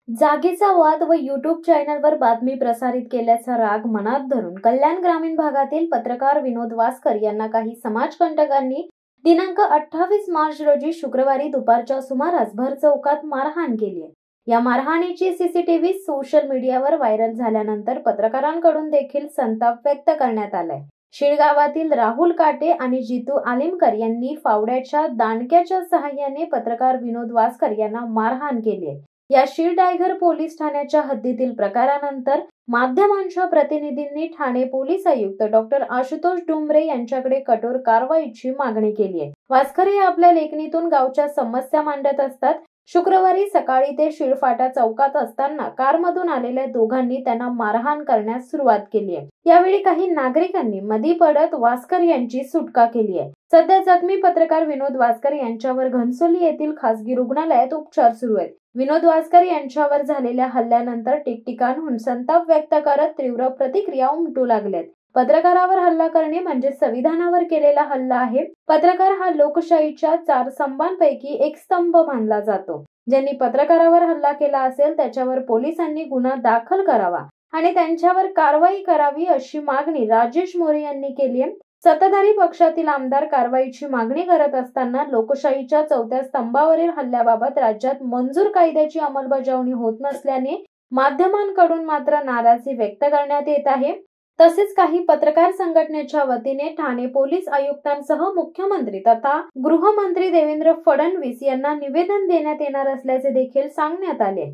जागेचा वाद व यूट्यूब चॅनलवर बातमी प्रसारित केल्याचा राग मनात धरून कल्याण ग्रामीण भागातील पत्रकार विनोद वासकर यांना काही समाजकंटकांनी दिनांक 28 मार्च रोजी शुक्रवारी दुपारच्या सुमारास भर चौकात मारहाण केली आहे। या मारहाणीची सीसीटीव्ही सोशल मीडियावर व्हायरल झाल्यानंतर पत्रकारांकडून देखील संताप व्यक्त करण्यात आलाय। शीळ गावातील राहुल काटे आणि जितू आलिमकर यांनी फावड्याच्या दांडक्याच्या सहाय्याने पत्रकार विनोद वासकर यांना मारहाण केली आहे। या शीळडायघर पोलीस ठाण्याच्या हद्दीतील प्रकारानंतर माध्यमांच्या प्रतिनिधींनी ठाणे पोलीस आयुक्त डॉक्टर आशुतोष डुमरे यांच्याकडे कठोर कारवाईची मागणी केली आहे। वासकर हे आपल्या लेखणीतून गावच्या समस्या मांडत असतात। शुक्रवारी सकाळी ते शीळफाटा चौकात असताना कारमधून आलेल्या दोघांनी त्यांना मारहाण करण्यास सुरुवात केली आहे। यावेळी काही नागरिकांनी मधी पडत वासकर यांची सुटका केली आहे। सध्या जखमी पत्रकार विनोद वासकर यांच्यावर घनसोली येथील खासगी रुग्णालयात उपचार सुरू आहेत। विनोद वासकर यांच्यावर झालेल्या हल्ल्यानंतर ठिकठिकाणहून संताप व्यक्त करत तीव्र प्रतिक्रिया उमटू लागल्यात। पत्रकारावर हल्ला करणे म्हणजे संविधानावर केलेला हल्ला आहे। पत्रकार हा लोकशाहीच्या 4 स्तंभांपैकी एक स्तंभ मानला जातो। ज्यांनी पत्रकारावर हल्ला केला असेल त्याच्यावर पोलिसांनी गुन्हा दाखल करावा आणि त्यांच्यावर कारवाई करावी अशी मागणी राजेश मोरे यांनी केली आहे। सत्ताधारी पक्षातील आमदार कारवाईची मागणी करत असताना लोकशाहीच्या 4थ्या स्तंभावरील हल्ल्याबाबत राज्यात मंजूर कायद्याची अंमलबजावणी होत नसल्याने माध्यमांकडून मात्र नाराजी व्यक्त करण्यात येत आहे। तसेच काही पत्रकार संघटनेच्या वतीने ठाणे पोलीस आयुक्तांसह मुख्यमंत्री तथा गृहमंत्री देवेंद्र फडणवीस यांना निवेदन देण्यात येणार असल्याचे देखील सांगण्यात आले।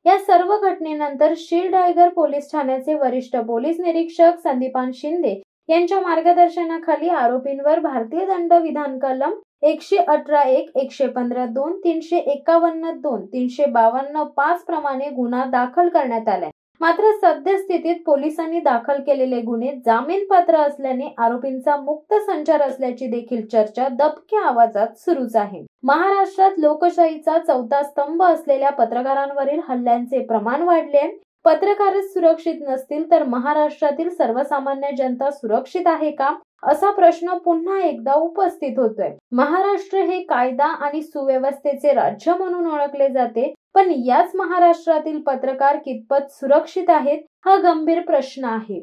या सर्व घटनेनंतर शीळडायघर पोलीस ठाण्याचे वरिष्ठ पोलीस निरीक्षक संदीपान शिंदे यांच्या मार्गदर्शनाखाली आरोपींवर भारतीय दंड विधान कलम 118(1), 115(2), 351(2), 352(5) प्रमाणे गुन्हा दाखल करण्यात आलाय। मात्र सद्यस्थितीत पोलिसांनी दाखल केलेले गुन्हे जामीनपात्र असल्याने आरोपींचा मुक्त संचार असल्याची देखील चर्चा दबक्या आवाजात सुरूच आहे। महाराष्ट्रात लोकशाहीचा 4था स्तंभ असलेल्या पत्रकारांवरील हल्ल्यांचे प्रमाण वाढले। पत्रकारच सुरक्षित नसतील तर महाराष्ट्रातील सर्वसामान्य जनता सुरक्षित आहे का असा प्रश्न पुन्हा एकदा उपस्थित होतोय। महाराष्ट्र हे कायदा आणि सुव्यवस्थेचे राज्य म्हणून ओळखले जाते, पण याच महाराष्ट्रातील पत्रकार कितपत सुरक्षित आहेत हा गंभीर प्रश्न आहे।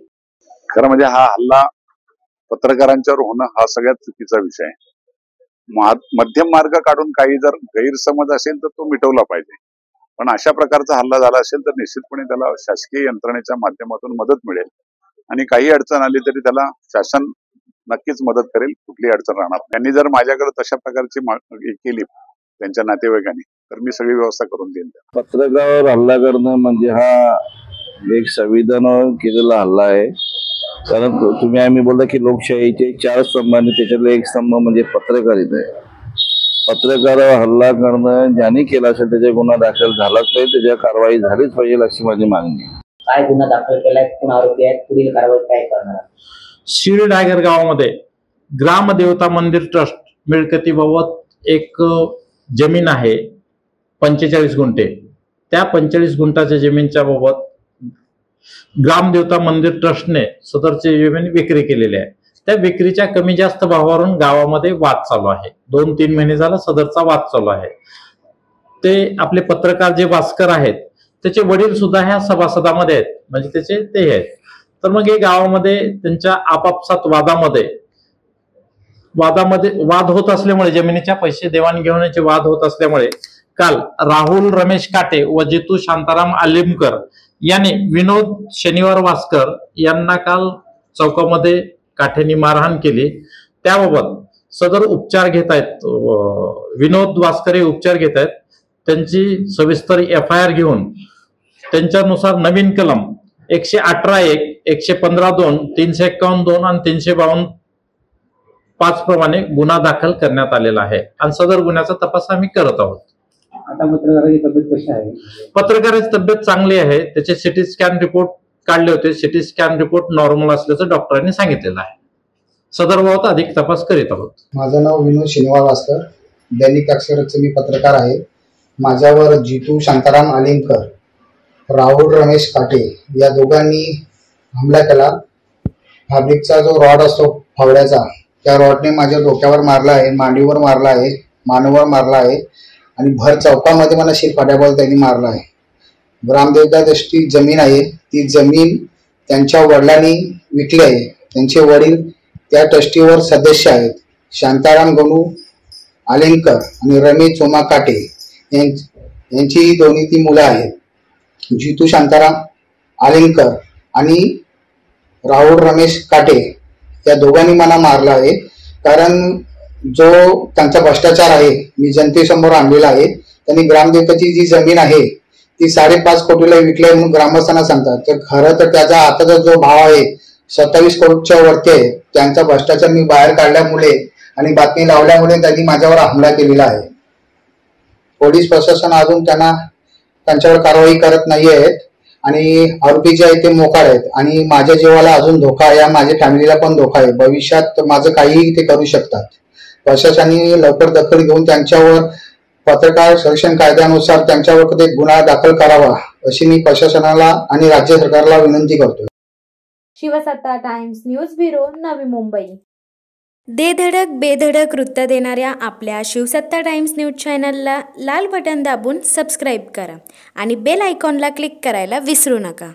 खरं म्हणजे हा हल्ला पत्रकारांच्यावर होणं हा सगळ्यात चुकीचा विषय आहे। मध्यम मार्ग काढून काही जर गैरसमज असेल तर तो मिटवला पाहिजे, पण अशा प्रकारचा हल्ला झाला असेल तर निश्चितपणे त्याला शासकीय यंत्रणेच्या माध्यमातून मदत मिळेल आणि काही अडचण आली तरी त्याला शासन नक्कीच मदत करेल, कुठली अडचण राहणार नाही। त्यांनी जर माझ्याकडे तशा प्रकारची केली त्यांच्या नातेवाईकांनी तर मी सगळी व्यवस्था करून देईन। पत्रकारावर हल्ला करणं म्हणजे हा एक संविधानावर केलेला हल्ला आहे। कारण तुम्ही आम्ही बोलता की लोकशाहीचे 4 स्तंभ आणि त्याच्यातला एक स्तंभ म्हणजे पत्रकारिता आहे। पत्रकारावर हल्ला करणं ज्यांनी केला असेल त्याचा गुन्हा दाखल झालाच पाहिजे, त्याच्या कारवाई झालीच पाहिजे अशी माझी मागणी आहे। काय गुन्हा दाखल केलाय, कोण आरोपी आहेत, पुढील कारवाई काय करणार? शीळडायघर गावामध्ये ग्रामदेवता मंदिर ट्रस्ट मिळकतीबाबत एक जमीन आहे 45 गुंठे। त्या 45 गुंठाच्या जमीनच्या बाबत ग्रामदेवता मंदिर ट्रस्टने सदरची जमीन विक्री केलेली आहे। त्या विक्रीच्या कमी जास्त भावावरून गावामध्ये वाद चालू आहे। 2-3 महिने झाला सदरचा वाद चालू आहे। ते आपले पत्रकार जे वासकर आहेत त्याचे वडील सुद्धा ह्या सभासदामध्ये आहेत, म्हणजे त्याचे ते आहेत। तर मग हे गावामध्ये त्यांच्या आपापसात वादामध्ये वाद होत असल्यामुळे, जमिनीच्या पैसे देवाणघेवाणीचे वाद होत असल्यामुळे काल राहुल रमेश काटे व जितू शांताराम आलिमकर यांनी विनोद शनिवार वासकर यांना काल चौकामध्ये काठ्यांनी मारहाण केली। त्याबाबत सदर उपचार घेत आहेत, विनोद वासकर हे उपचार घेत आहेत। त्यांची सविस्तर FIR घेऊन त्यांच्यानुसार नवीन कलम 118(1), 115(2), 351(2) आणि 352(5) प्रमाणे गुन्हा दाखल करण्यात आलेला आहे आणि सदर गुन्ह्याचा तपास आम्ही करत आहोत। आता पत्रकाराची तब्येत कशी आहे? पत्रकाराची तब्येत चांगली आहे। त्याचे सिटी स्कॅन रिपोर्ट काढले होते, सिटी स्कॅन रिपोर्ट नॉर्मल असल्याचं डॉक्टरांनी सांगितलेलं आहे। सदर बाबत अधिक तपास करीत आहोत। माझं नाव विनोद शनिवार वासकर, दैनिक अक्षरचे मी पत्रकार आहे। माझ्यावर जितू शांताराम आलिमकर, राहुल रमेश काटे या दोघांनी हमला केला। फॅब्रिकचा जो रॉड असतो फावड्याचा, त्या रॉडने माझ्या डोक्यावर मारला आहे, मांडीवर मारला आहे, मानेवर मारला आहे आणि भर चौकामध्ये मला शीळफाट्यावर त्यांनी मारला आहे। ग्रामदेवता दृष्टी जमीन आहे, ती जमीन त्यांच्या वडिलांनी विकली आहे. त्यांचे वडील त्या ट्रस्टीवर सदस्य आहेत. शांताराम गणू आलेंकर आणि रमेश चोमा काटे यांची दोन्ही ती मुलं आहेत. जितू शांताराम आलेंकर आणि राहुल रमेश काटे या दोघांनी मला मारलं आहे. कारण जो त्यांचा भ्रष्टाचार आहे मी जनतेसमोर आणलेला आहे. त्यांनी ग्रामदेवताची जी जमीन आहे ती 5.5 कोटीला विकली आहे म्हणून ग्रामस्थांना सांगतात. तर खरं तर त्याचा आताचा जो भाव आहे 27 कोटीच्या वरती आहे. त्यांचा भ्रष्टाचार मी बाहेर काढल्यामुळे आणि बातमी लावल्यामुळे त्यांनी माझ्यावर हमला केलेला आहे. पोलीस प्रशासन अजून त्यांच्यावर कारवाई करत नाही आहेत आणि आरोपी जे आहेत ते मोकाट आहेत आणि माझ्या जीवाला अजून धोका आहे, माझ्या फॅमिलीला पण धोका आहे. भविष्यात माझं काहीही ते करू शकतात. प्रशासनाने लवकर दखल घेऊन त्यांच्यावर पत्रकार संरक्षण कायद्यानुसार त्यांच्यावर ते गुन्हा दाखल करावा अशी मी प्रशासनाला आणि राज्य सरकारला विनंती करतो. शिवसत्ता times news bureau, Navi Mumbai. देधडक बेधडक वृत्त देणाऱ्या आपल्या शिवसत्ता टाइम्स न्यूज चॅनलला लाल बटन दाबून सबस्क्राईब करा आणि बेल आयकॉनला क्लिक करायला विसरू नका.